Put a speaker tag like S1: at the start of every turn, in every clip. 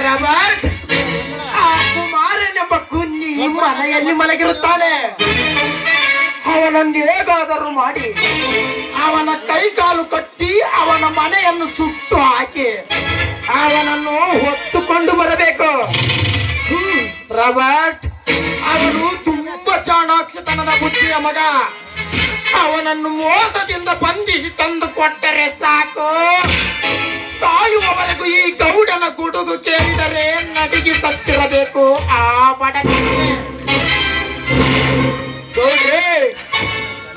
S1: Robert, ಆ ಕುಮಾರನೆಂಬ ಕುನ್ನಿ ಮನೆಯಲ್ಲಿ ಮಲಗಿರುತ್ತಾನೆ. ಅವನನ್ನು ಹೇಗಾದರೂ ಮಾಡಿ ಅವನ ಕೈಕಾಲು ಕಟ್ಟಿ ಅವನ ಮನೆಯನ್ನು ಸುಟ್ಟು ಹಾಕಿ ಅವನನ್ನು ಹೊತ್ತುಕೊಂಡು ಬರಬೇಕು. ರಾಬರ್ಟ್, ಅವನು ತುಂಬಾ ಚಾಣಾಕ್ಷತನದ ಬುದ್ಧಿಯ ಮಗ. ಅವನನ್ನು ಮೋಸದಿಂದ ಬಂಧಿಸಿ ತಂದು ಕೊಟ್ಟರೆ ಸಾಕು, ಸಾಯುವವರೆಗೂ ಈ ಗೌಡನ ಗುಡುಗು ಕೇಳಿದರೆ ನಡಿಗೆ ಸತ್ತಿರಬೇಕು ಆ ಬಡಗಿಗೆ.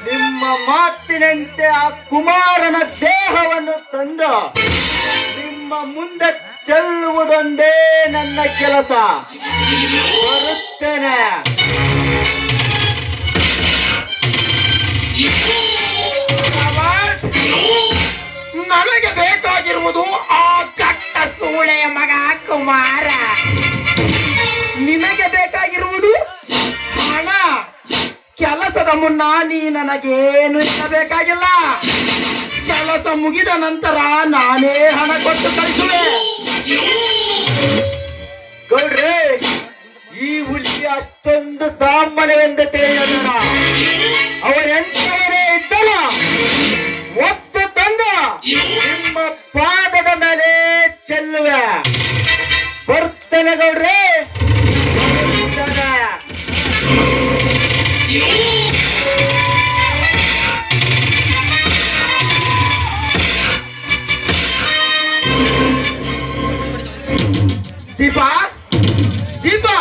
S2: ನಿಮ್ಮ ಮಾತಿನಂತೆ ಆ ಕುಮಾರನ ದೇಹವನ್ನು ತಂದು ನಿಮ್ಮ ಮುಂದೆ ಚೆಲ್ಲುವುದೊಂದೇ ನನ್ನ ಕೆಲಸ. ಬರುತ್ತೇನೆ.
S1: ನನಗೆ ಬೇಕಾಗಿರುವುದು ಆ ಚಟ್ಟ ಸೂಳೆಯ ಮಗ ಕುಮಾರ. ನಿನಗೆ ಬೇಕಾಗಿರುವುದು ಹಣ. ಕೆಲಸದ ಮುನ್ನ ನೀ ನನಗೇನು ಇರಬೇಕಾಗಿಲ್ಲ. ಕೆಲಸ ಮುಗಿದ ನಂತರ ನಾನೇ ಹಣ ಕೊಟ್ಟು ಕಳಿಸುವೆ.
S2: ಗೌಡ್ರೆ, ಈ ಹುಲಿ ಅಷ್ಟೊಂದು ಸಾಮಾನ್ಯವೆಂದು ತಿಳಿಯೋಣ. ಅವರೆಂತವರೇ ಇದ್ದಲ್ಲ, ಒತ್ತು ತಂದ ನಿಮ್ಮ ಪಾದದ ಮೇಲೆ ಚೆಲ್ಲುವೆ. ಬರ್ತೇನೆ ಗೌಡ್ರೆ.
S1: ದೀಪಾ, ದೀಪಾ,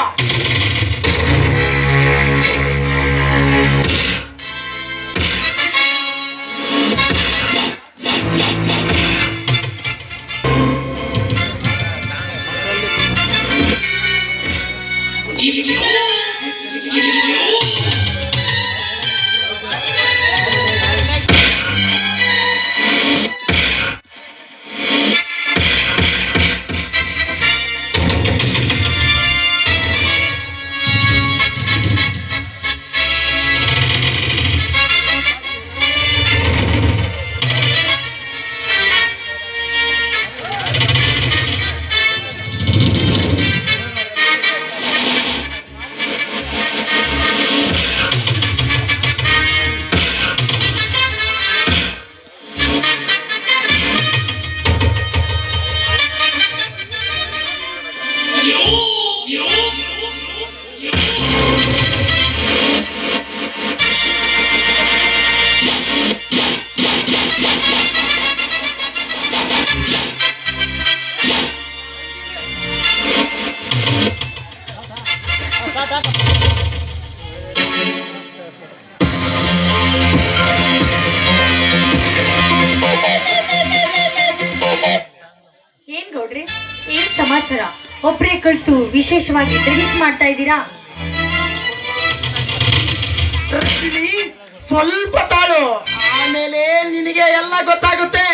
S3: ಏನ್ ಗೌಡ್ರಿ, ಏನ್ ಸಮಾಚಾರ? ಒಬ್ರೇ ಕಳ್ತು ವಿಶೇಷವಾಗಿ ಡ್ರಿಂಕ್ಸ್ ಮಾಡ್ತಾ ಇದ್ದೀರಾ?
S1: ಸ್ವಲ್ಪ ತಾಳು, ಆಮೇಲೆ ನಿನಗೆ ಎಲ್ಲ ಗೊತ್ತಾಗುತ್ತೆ.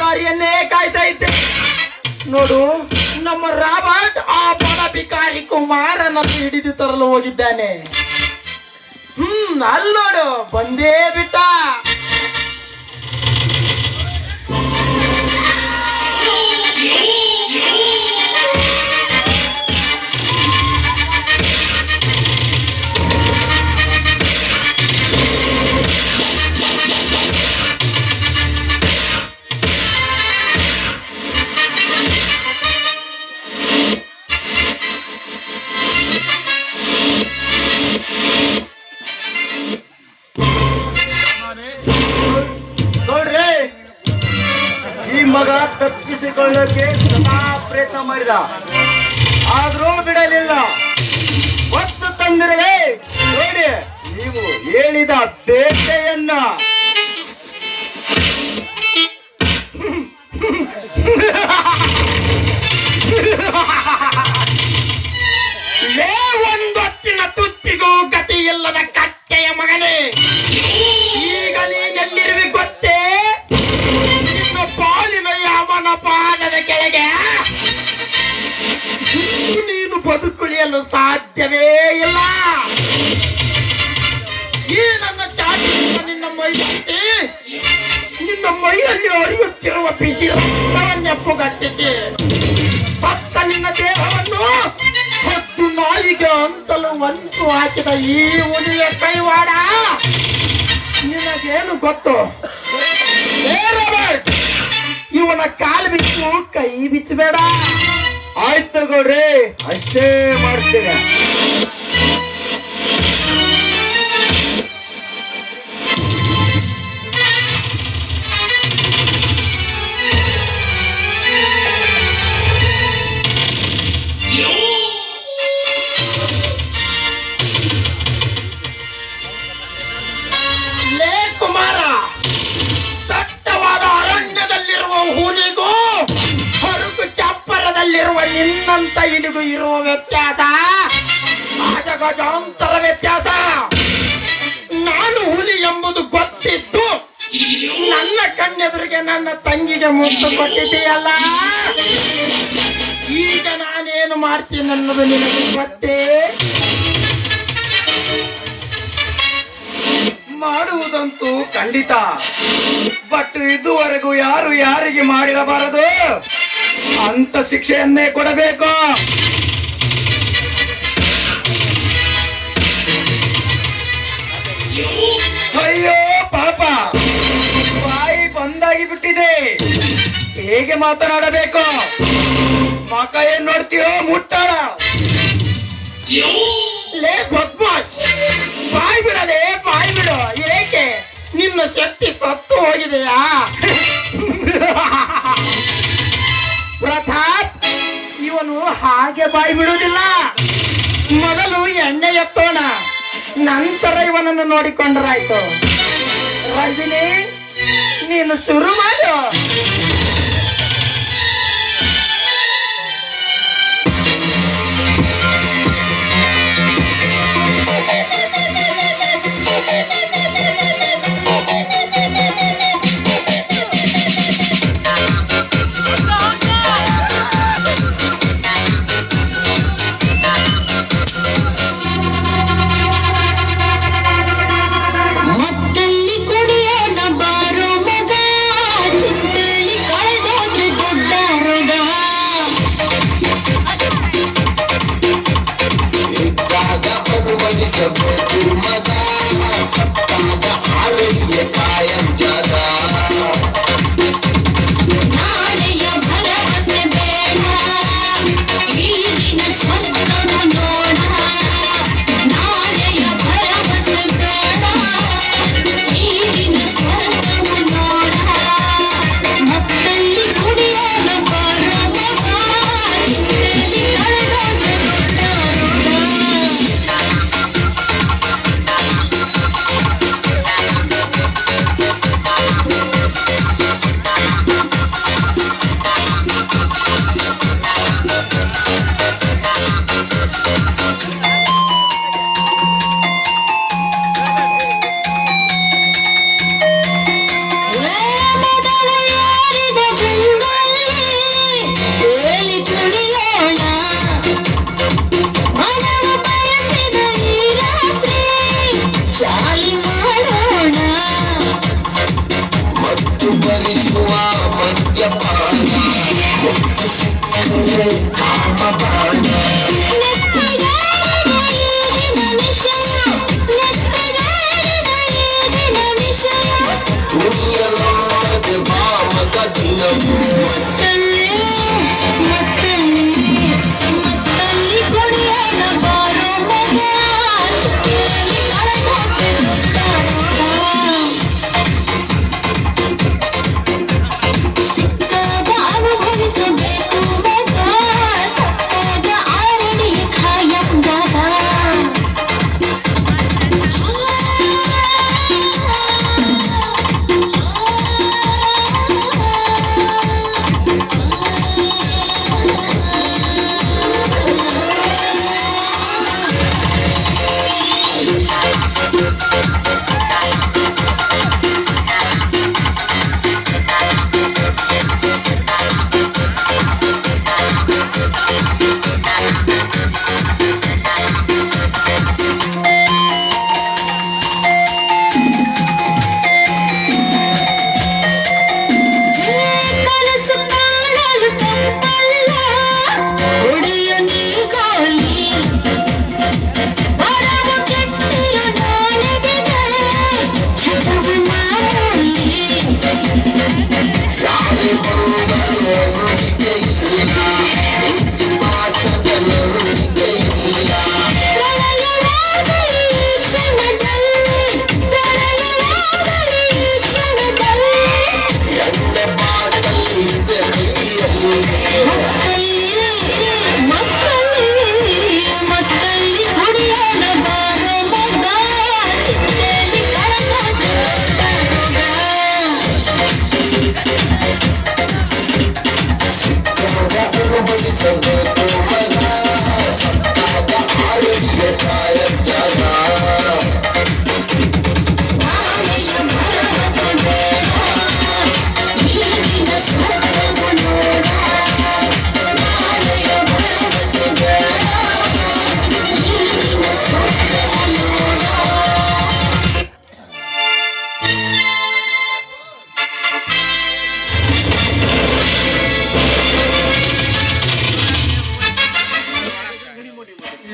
S1: ದಾರಿಯನ್ನೇ ಕಾಯ್ತಾ ಇದ್ದೆ. ನೋಡು, ನಮ್ಮ ರಾಬರ್ಟ್ ಆ ಬಡ ಬಿಕಾರಿ ಕುಮಾರನನ್ನು ಹಿಡಿದು ತರಲು ಹೋಗಿದ್ದಾನೆ. ಅಲ್ಲಿ ನೋಡು, ಬಂದೇ ಬಿಟ್ಟ.
S2: ಮಗ ತಪ್ಪಿಸಿಕೊಳ್ಳೋಕೆ ಸದಾ ಪ್ರಯತ್ನ ಮಾಡಿದ, ಆದ್ರೂ ಬಿಡಲಿಲ್ಲ. ಹೊತ್ತು ತಂದಿರುವೆ ನೋಡಿ ನೀವು ಹೇಳಿದ ಬೇಟೆಯನ್ನ.
S1: ತಾಯಿಗೂ ಗತಿ ಇಲ್ಲದ ಕಟ್ಟೆಯ ಮಗನೇ, ಈಗ ನೀನೆಲ್ಲಿರುವಿ ಗೊತ್ತೇ? ನಿನ್ನ ಪಾಲಿನ ಯಾಮನ ಪಾದದ ಕೆಳಗೆ. ನೀನು ಬದುಕುಳಿಯಲು ಸಾಧ್ಯವೇ ಇಲ್ಲ. ಈ ನನ್ನ ಚಾಟಿಯಿಂದ ನಿನ್ನ ಮೈಯಲ್ಲಿ ಹರಿಯುತ್ತಿರುವ ಬಿಸಿ ರಕ್ತವನ್ನೆಪ್ಪುಗಟ್ಟಿಸಿ ಸತ್ತ ನಿನ್ನ ದೇಹವನ್ನು ಹತ್ತು ನಾಯಿಗೆ ಹಂಚಲು ಒಂಟು ಹಾಕಿದ ಈ ಹುಲಿಯ ಕೈವಾಡ ನಿನಗೇನು ಗೊತ್ತು? ಏ ರಾಬರ್ಟ್, ಇವನ ಕಾಲು ಬಿಚ್ಚು, ಕೈ ಬಿಚ್ಚಬೇಡ.
S2: ಆಯ್ತು ಗೌಡ್ರಿ, ಅಷ್ಟೇ ಮಾಡ್ತೇನೆ.
S1: ಲೇ ಕುಮಾರ, ದಟ್ಟವಾದ ಅರಣ್ಯದಲ್ಲಿರುವ ಹುಲಿಗೂ ಹೊರಗು ಚಪ್ಪರದಲ್ಲಿರುವ ನಿನ್ನಂತ ಇಲಿಗೂ ಇರುವ ವ್ಯತ್ಯಾಸ ಅಜಗಜಾಂತರ ವ್ಯತ್ಯಾಸ. ನಾನು ಹುಲಿ ಎಂಬುದು ಗೊತ್ತಿತ್ತು ನನ್ನ ಕಣ್ಣೆದುರಿಗೆ ನನ್ನ ತಂಗಿಗೆ ಮುತ್ತು ಕೊಟ್ಟಿದ್ದೀಯಲ್ಲ. ಈಗ ನಾನೇನು ಮಾಡ್ತೀನಿ ಅನ್ನೋದು ನಿನಗೆ ಗೊತ್ತೇ? ಮಾಡುವುದಂತೂ ಖಂಡಿತ, ಬಟ್ ಇದುವರೆಗೂ ಯಾರು ಯಾರಿಗೆ ಮಾಡಿರಬಾರದು ಅಂತ ಶಿಕ್ಷೆಯನ್ನೇ ಕೊಡಬೇಕು. ಅಯ್ಯೋ ಪಾಪ, ಬಾಯಿ ಬಂದಾಗಿ ಬಿಟ್ಟಿದೆ. ಹೇಗೆ ಮಾತನಾಡಬೇಕು? ಮಕ ಏನ್ ನೋಡ್ತೀಯೋ ಮುಟ್ಟಾಡ. ಲೇ ಬದ್ಮಾಶ್, ಬಾಯಿ ಬಿಡಲೇ, ಬಾಯಿ ಬಿಡು. ಏಕೆ? ನಿನ್ನ ಶಕ್ತಿ ಸತ್ತು ಹೋಗಿದೆಯಾ? ಪ್ರತಾಪ್, ಇವನು ಹಾಗೆ ಬಾಯಿ ಬಿಡುವುದಿಲ್ಲ. ಮೊದಲು ಎಣ್ಣೆ ಎತ್ತೋಣ, ನಂತರ ಇವನನ್ನು ನೋಡಿಕೊಂಡ್ರಾಯ್ತು. ರಜನಿ, ನೀನು ಶುರು ಮಾಡು.
S4: ಮತ್ತಲ್ಲಿ ಕುಡಿಯೋಣ ಬಾರೋ ಮಗ, ಚಿತ್ತಲಿ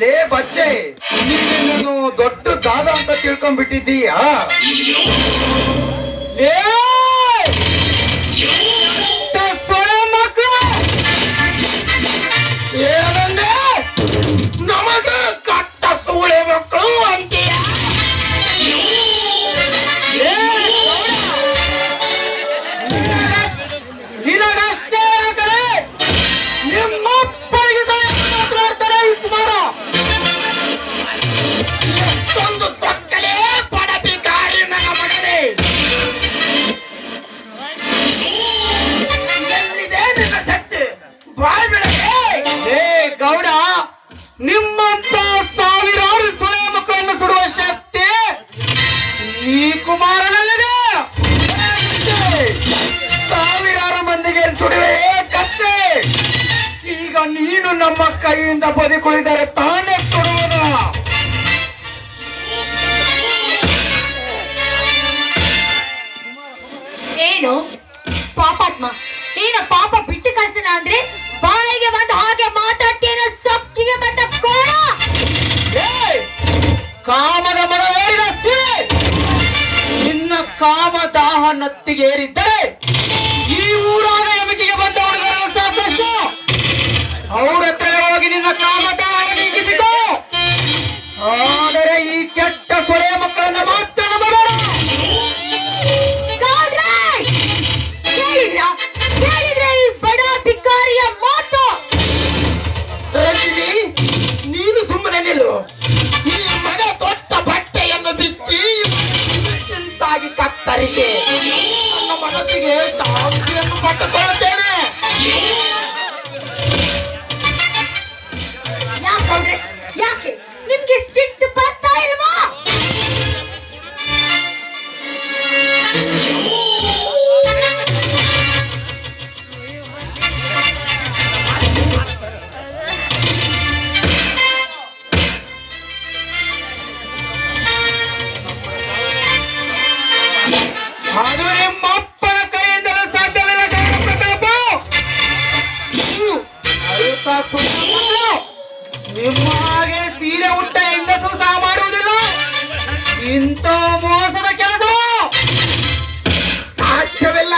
S2: ಲೇ ಬಚ್ಚೆ, ನೀನು ದೊಡ್ಡ ದಾದ ಅಂತ ತಿಳ್ಕೊಂಡ್ಬಿಟ್ಟಿದ್ದೀಯಾ?
S1: ಲೇ ಸೊಳ್ಳೆ ಮಕ್ಕಳು, ಏನಂದೆ? ನಮಗ ಕಟ್ಟ ಸೂಳೆ ಮಕ್ಕಳು ಅಂತೀಯ? ನಿನಗಷ್ಟೇ ಕಡೆ ನಿಮ್ಮಪ್ಪನಿಗೆ ಮಾತಾಡ್ತಾರೆ ಈ ಕುಮಾರ. ಎಷ್ಟೊಂದು ಸೊಕ್ಕಲೇ ಪಡಬಿಕಾರಿ ನನ್ನ ಮಗನೇ. ಎಲ್ಲಿದೆ ನಿನ್ನ ಶಕ್ತಿ? ಬಾಯ್ ಬಿಡಲೇ. ಏ ಗೌಡ, ನಿಮ್ಮಂತ ಸಾವಿರಾರು ಸೊಳ್ಳೆ ಮಕ್ಕಳನ್ನು ಸುಡುವ ಶಕ್ತಿ ಈ ಕುಮಾರನಲ್ಲಿದೆ. ಸಾವಿರಾರು ಮಂದಿಗೆ ಸುಡುವೆ ಕತ್ತೆ. ಈಗ ನೀನು ನಮ್ಮ ಕೈಯಿಂದ ಬದುಕುಳಿದರೆ ತಾನೇ ಸುಡುವುದ.
S3: ಏನು ಪಾಪಾತ್ಮ, ಏನ ಪಾಪ ಬಿಟ್ಟು ಕಳ್ಸೋಣ ಅಂದ್ರೆ ಬಾಯಿಗೆ ಬಂದ ಹಾಗೆ ಮಾತಾಡ್ತೇನೆ. ಸೊಕ್ಕಿಗೆ ಬಂದ ಕೋಣ.
S1: ಕಾಮದ ಮನವೇರಿದ ಸುಳೆ, ನಿನ್ನ ಕಾಮ ದಾಹ ನತ್ತಿಗೇರಿದ್ದರೆ ಈ ಊರಾಗ ಎಮಿಕೆಗೆ ಬಂದ ಹುಡುಗರು ಸಾಕಷ್ಟು. ಅವ್ರ ಹತ್ರ ಹೋಗಿ ನಿನ್ನ ಕಾಮ ದಾಹ ನೀಗಿಸಿಕೋ. ಆದರೆ ಈ ಕೆಟ್ಟ ಸೊಳೆ ಮಕ್ಕಳನ್ನ ಮಾತ್ರ ನಂಬಬೇಡ.
S3: ಕೇಳಿದ್ರೆ ಈ ಬಡ ಭಿಕಾರಿಯ ಮಾತು.
S1: ರಜನಿ, ನೀನು ಸುಮ್ಮನೆ ನಿಲ್ಲು. ಈ ಮಗ ದೊಡ್ಡ ಬಟ್ಟೆಯನ್ನು ಬಿಚ್ಚಿ ಚಿಂತಾಗಿ ಕತ್ತರಿಸಿ ನನ್ನ ಮನಸ್ಸಿಗೆ ಶಾಂತಿಯನ್ನು ಪಟ್ಟುಕೊಳ್ಳುತ್ತೇನೆ.
S3: ಯಾಕಂದ್ರೆ ಯಾಕೆ ನಿಮ್ಗೆ ಸಿಟ್ಟು ಬರ್ತಾ ಇಲ್ವಾ?
S1: ಅದು ನಿಮ್ಮ ಅಪ್ಪನ ಕೈಯಿಂದಲೂ ಸಾಧ್ಯವಿಲ್ಲ ಗೌಡ ಪ್ರತಾಪ. ಅಳುತ್ತ ಸುಳ್ಳು ಮಕ್ಕಳು. ನಿಮ್ಮ ಹಾಗೆ ಸೀರೆ ಉಟ್ಟ ಹೆಂಗಸರು ಸಹ ಮಾಡುವುದಿಲ್ಲ ಇಂಥ ಮೋಸದ ಕೆಲಸವು. ಸಾಧ್ಯವಿಲ್ಲ.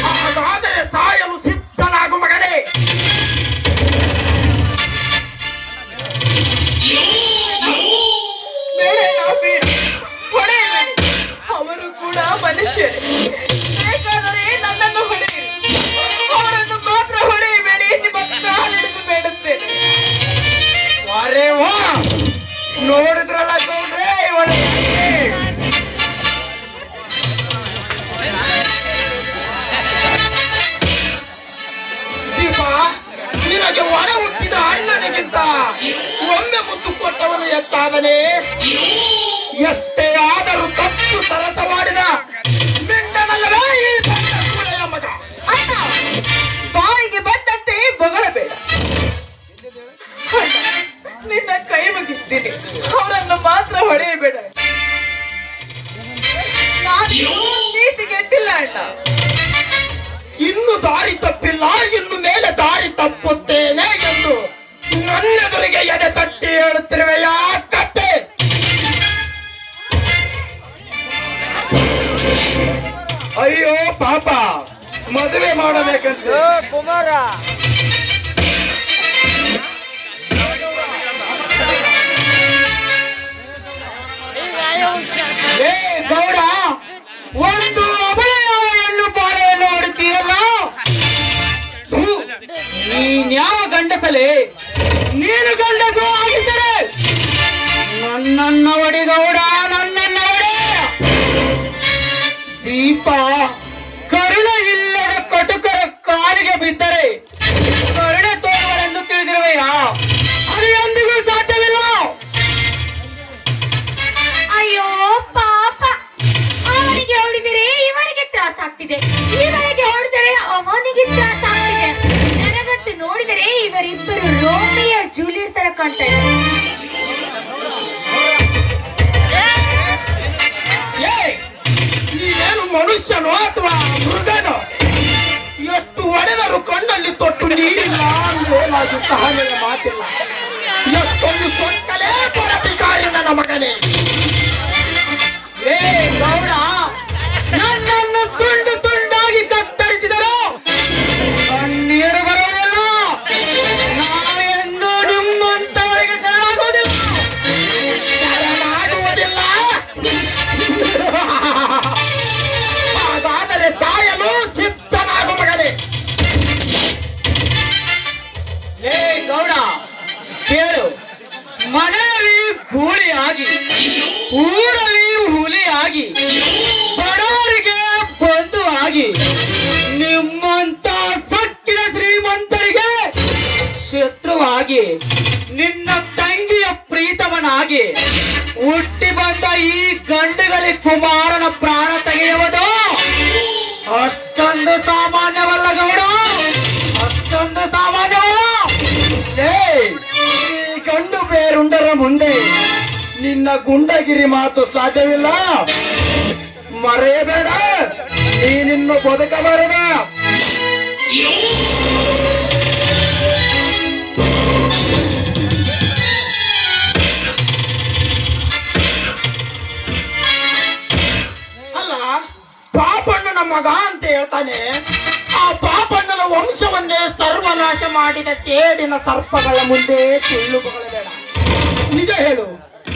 S1: ಹಾಗಾದರೆ ಸಾಯಲು ಸಿದ್ಧನಾಗು ಮಗನೇ.
S4: ಅವರು ಕೂಡ ಮನುಷ್ಯರೇ. ಬೇಕಾದರೆ ನನ್ನನ್ನು ಹೊಡೆಯಿರಿ, ಅವರನ್ನು ಮಾತ್ರ ಹೊಡೆಯಬೇಡಿ. ನಿಮ್ಮ ಕಾಲಿಡಿದು ಬೇಡುತ್ತೇನೆ.
S1: ವಾರೇ ವಾ, ನೋಡಿದ್ರಲ್ಲ ಗೌಡ್ರೆ ಇವಳು. ದೀಪ, ನಿನಗೆ ಒಡ ಹುಟ್ಟಿದ ಅಣ್ಣನಿಗಿಂತ ಒಮ್ಮೆ ಮುದ್ದು ಕೊಟ್ಟವನು ಹೆಚ್ಚಾದನೆ. ಎಷ್ಟೇ ಆದರೂ ತಪ್ಪು ಸರಸವಾಡಿದ ಮಿಂಡನಲ್ಲವೇ ಈ ಬಂಡ ಸೂಳೆಯ ಮಗ.
S4: ಅಣ್ಣ, ಬಾಯಿಗೆ ಬಂದಂತೆ ಬೊಗಳಬೇಡ. ಅಣ್ಣ, ನಿನ್ನ ಕೈ ಮುಗಿತೀನಿ, ಅವರನ್ನು ಮಾತ್ರ ಹೊಡೆಯಬೇಡ. ನಾನು ನೀತಿಗೆಟ್ಟಿಲ್ಲ ಅಣ್ಣ.
S1: ಇನ್ನು ದಾರಿ ತಪ್ಪಿಲ್ಲ, ಇನ್ನು ಮೇಲೆ ದಾರಿ ತಪ್ಪುತ್ತೇನೆ ಎಂದು ನನ್ನೆದುರಿಗೆ ಎಡೆ ತಟ್ಟಿ ಹೇಳುತ್ತಿರುವೆ ಯಾಕತ್ತೆ? ಅಯ್ಯೋ ಪಾಪ, ಮದುವೆ ಮಾಡಬೇಕಂತ ಕುಮಾರ. ಏ ಗೌಡ, ಒಂದು ಅಬಲೆಯ ಹೆಣ್ಣು ಬಾಳೆಯನ್ನು ಹೊಡಿತೀಯಲ್ಲ. ನೀನ್ಯಾವ ಗಂಡಸಲೇ? ನೀನು ಗಂಡಸು ಆಗಿದ್ದರೆ ನನ್ನನ್ನ ಹೊಡಿ ಗೌಡ, ನನ್ನನ್ನ ಹೊಡಿ. ದೀಪ ಕರುಣೆ ಇಲ್ಲದ ಕಟುಕರ ಕಾಲಿಗೆ ಬಿದ್ದರೆ ಕರುಣೆ ತೋರುವರೆಂದು ತಿಳಿದಿರುವೆಯಾ? ಅದು ಎಂದಿಗೂ ಸಾಧ್ಯವಿಲ್ಲ.
S3: ಅಯ್ಯೋ ಪಾಪ, ಅವನಿಗೆ ಹೊಡಿದರೆ ಇವನಿಗೆ ತ್ರಾಸ ಆಗ್ತಿದೆ, ಇವನಿಗೆ ಹೊಡಿದರೆ ಅವನಿಗೆ ತ್ರಾಸ ಆಗ್ತಿದೆ. ನನಗಂತೂ ನೋಡಿದರೆ ಇವರಿಬ್ಬರು ರೋಮಿಯೋ ಜೂಲಿಯಟ್ ತರ ಕಾಣ್ತಾ ಇದ್ದಾರೆ.
S1: ನೀನೇನು ಮನುಷ್ಯನೋ ಅಥವಾ ಮೃಗನೋ? ಎಷ್ಟು ಹೊಡೆದರೂ ಕಣ್ಣಲ್ಲಿ ತೊಟ್ಟು ನೀರಿಲ್ಲ, ಮೇಲಾಗಿ ಸಹನೆಯ ಮಾತಿಲ್ಲ. ಎಷ್ಟು
S2: ಮಗನೇ.
S1: ಏ ಗೌಡ, ನನ್ನನ್ನು ತುಂಡು ತುಂಡಾಗಿ ಕತ್ತರಿಸಿದರು ಕಣ್ಣೀರು ಬರುವುದಿಲ್ಲ. ನಾವೆಂದೂ ನಿಮ್ಮಂತವರಿಗೆ ಶರಣಾಗುವುದಿಲ್ಲ.
S2: ಶರಣಾಗುವುದಿಲ್ಲ. ಹಾಗಾದರೆ ಸಾಯಲು ಸಿದ್ಧನಾಗು ಮಗನೇ.
S1: ಏ ಗೌಡ, ಕೇಳು. ಮನೆಯಲ್ಲಿ ಗೂಳಿಯಾಗಿ, ಊರಲ್ಲಿ ಹುಲಿಯಾಗಿ, ಬಡವರಿಗೆ ಬಂಧು ಆಗಿ, ನಿಮ್ಮಂತ ಸೊಕ್ಕಿನ ಶ್ರೀಮಂತರಿಗೆ ಶತ್ರುವಾಗಿ, ನಿನ್ನ ತಂಗಿಯ ಪ್ರೀತಮನಾಗಿ ಹುಟ್ಟಿ ಬಂದ ಈ ಗಂಡುಗಲಿ ಕುಮಾರನ ಪ್ರಾಣ ತೆಗೆಯುವುದು ಅಷ್ಟೊಂದು ಸಾಮಾನ್ಯವಲ್ಲ ಗೌಡ, ಅಷ್ಟೊಂದು ಸಾಮಾನ್ಯವಲ್ಲ.
S2: ಲೇ, ಈ ಗಂಡು ಬೇರುಂಡರ ಮುಂದೆ ನಿನ್ನ ಗುಂಡಗಿರಿ ಮಾತು ಸಾಧ್ಯವಿಲ್ಲ. ಮರೆಯಬೇಡ, ನೀನಿನ್ನು ಬದುಕಬಾರದ. ಅಲ್ಲ, ಪಾಪಣ್ಣನ ಮಗ ಅಂತ ಹೇಳ್ತಾನೆ. ಆ ಪಾಪಣ್ಣನ ವಂಶವನ್ನೇ ಸರ್ವನಾಶ ಮಾಡಿದ ಸೇಡಿನ ಸರ್ಪಗಳ ಮುಂದೆ ಸುಳ್ಳು ಬಗಳಬೇಡ. ನಿಜ ಹೇಳು,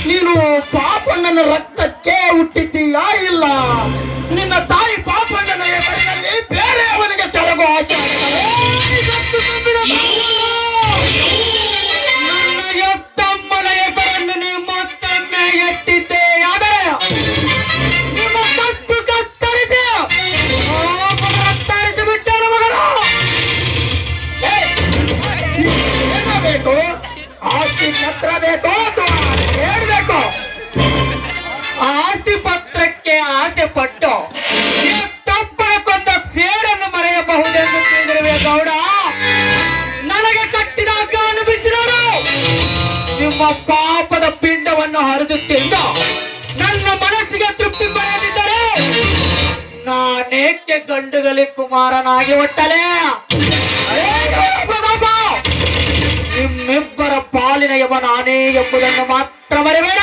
S2: ನೀನು ಪಾಪಣ್ಣನ ರಕ್ತಕ್ಕೆ ಹುಟ್ಟಿದ್ದೀಯಾ ಇಲ್ಲ ನಿನ್ನ ತಾಯಿ ಪಾಪಣ್ಣನ ಹೆಸರಿನಲ್ಲಿ ಬೇರೆಯವನಿಗೆ ಸೆರಗು ಆಸೆ ಆಗಿದೆಯೇ?
S1: ನನ್ನ ಎತ್ತಮ್ಮನ ಹೆಸರನ್ನು ನೀವು ಮತ್ತೊಮ್ಮೆ ಎತ್ತಿದ್ದೆ ಆದರೆ ನಿಮ್ಮ ಕತ್ತು ಕತ್ತರಿಸಿ ಕತ್ತರಿಸಿ ಬಿಟ್ಟರು ಮಗನು.
S2: ಏನು ಬೇಕು? ಆಸ್ತಿ ಪತ್ರ ಬೇಕು ಅಥವಾ ಹೇಳ್ಬೇಕು?
S1: ಆಸ್ತಿ ಪತ್ರಕ್ಕೆ ಆಸೆ ಪಟ್ಟು ತಪ್ಪನ ಕೊಂದ ಸೇಡನ್ನು ಮರೆಯಬಹುದೆಂದು ತಿಳಿದಿರುವೆ ಗೌಡ. ನನಗೆ ಕಟ್ಟಿದ ಹಗ್ಗವನ್ನು ಬಿಚ್ಚಿದರು, ನಿಮ್ಮ ಪಾಪದ ಪಿಂಡವನ್ನು ಹರಿದು ತಿಂದು ನನ್ನ ಮನಸ್ಸಿಗೆ ತೃಪ್ತಿ ಪಡೆದಿದ್ದರೆ ನಾನೇಕೆ ಗಂಡುಗಲಿ ಕುಮಾರನಾಗಿ ಹುಟ್ಟಲೆ? ನಿಮ್ಮಿಬ್ಬರ ಪಾಲಿನ ಯಮ ನಾನೇ ಎಂಬುದನ್ನು ಮಾತ್ರ ಮರೆಬೇಡ.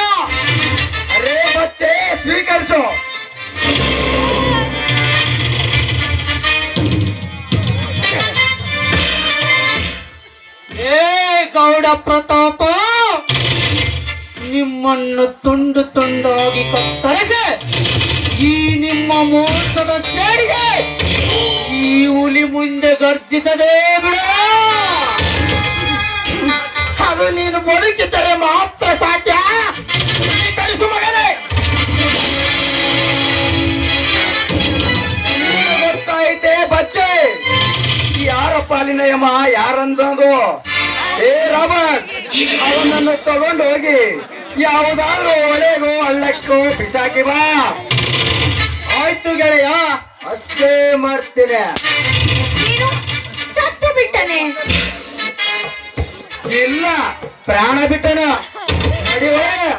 S2: ಅರೇ ಬಚ್ಚೆ, ಸ್ವೀಕರಿಸು.
S1: ಏ ಗೌಡ ಪ್ರತಾಪ, ನಿಮ್ಮನ್ನು ತುಂಡು ತುಂಡಾಗಿ ಕತ್ತರಿಸಿ ಈ ನಿಮ್ಮ ಮೋಸದ ಸೇಡಿಗೆ ಈ ಹುಲಿ ಮುಂದೆ ಗರ್ಜಿಸದೇ ಬಿಡ.
S2: ಅದು ನೀನು ಬದುಕಿದ್ದರೆ ಮಾತ್ರ ಸಾಧ್ಯ. ಸ್ವೀಕರಿಸು ಮಗನೇ. ನಿನಗೆ ಗೊತ್ತಾಯ್ತೆ ಬಚ್ಚೆ, ಯಾರ ಪಾಲಿನ ಯಮ ಯಾರಂದು? ಏ ರಾಬರ್ಟ್, ಅವನನ್ನು ತಗೊಂಡು ಹೋಗಿ ಯಾವುದಾದ್ರೂ ಒಳೆಗೋ ಹಳ್ಳಕ್ಕೋ ಬಿಸಾಕಿ ಬಾ. ಆಯ್ತು ಗೆಳೆಯ, ಅಷ್ಟೇ ಮಾಡ್ತೇನೆ.
S3: ನೀನು ಸತ್ತು ಬಿಟ್ಟನೆ.
S2: ಇಲ್ಲ, ಪ್ರಾಣ ಬಿಟ್ಟನ. ನಡಿ ಒಳಗೆ.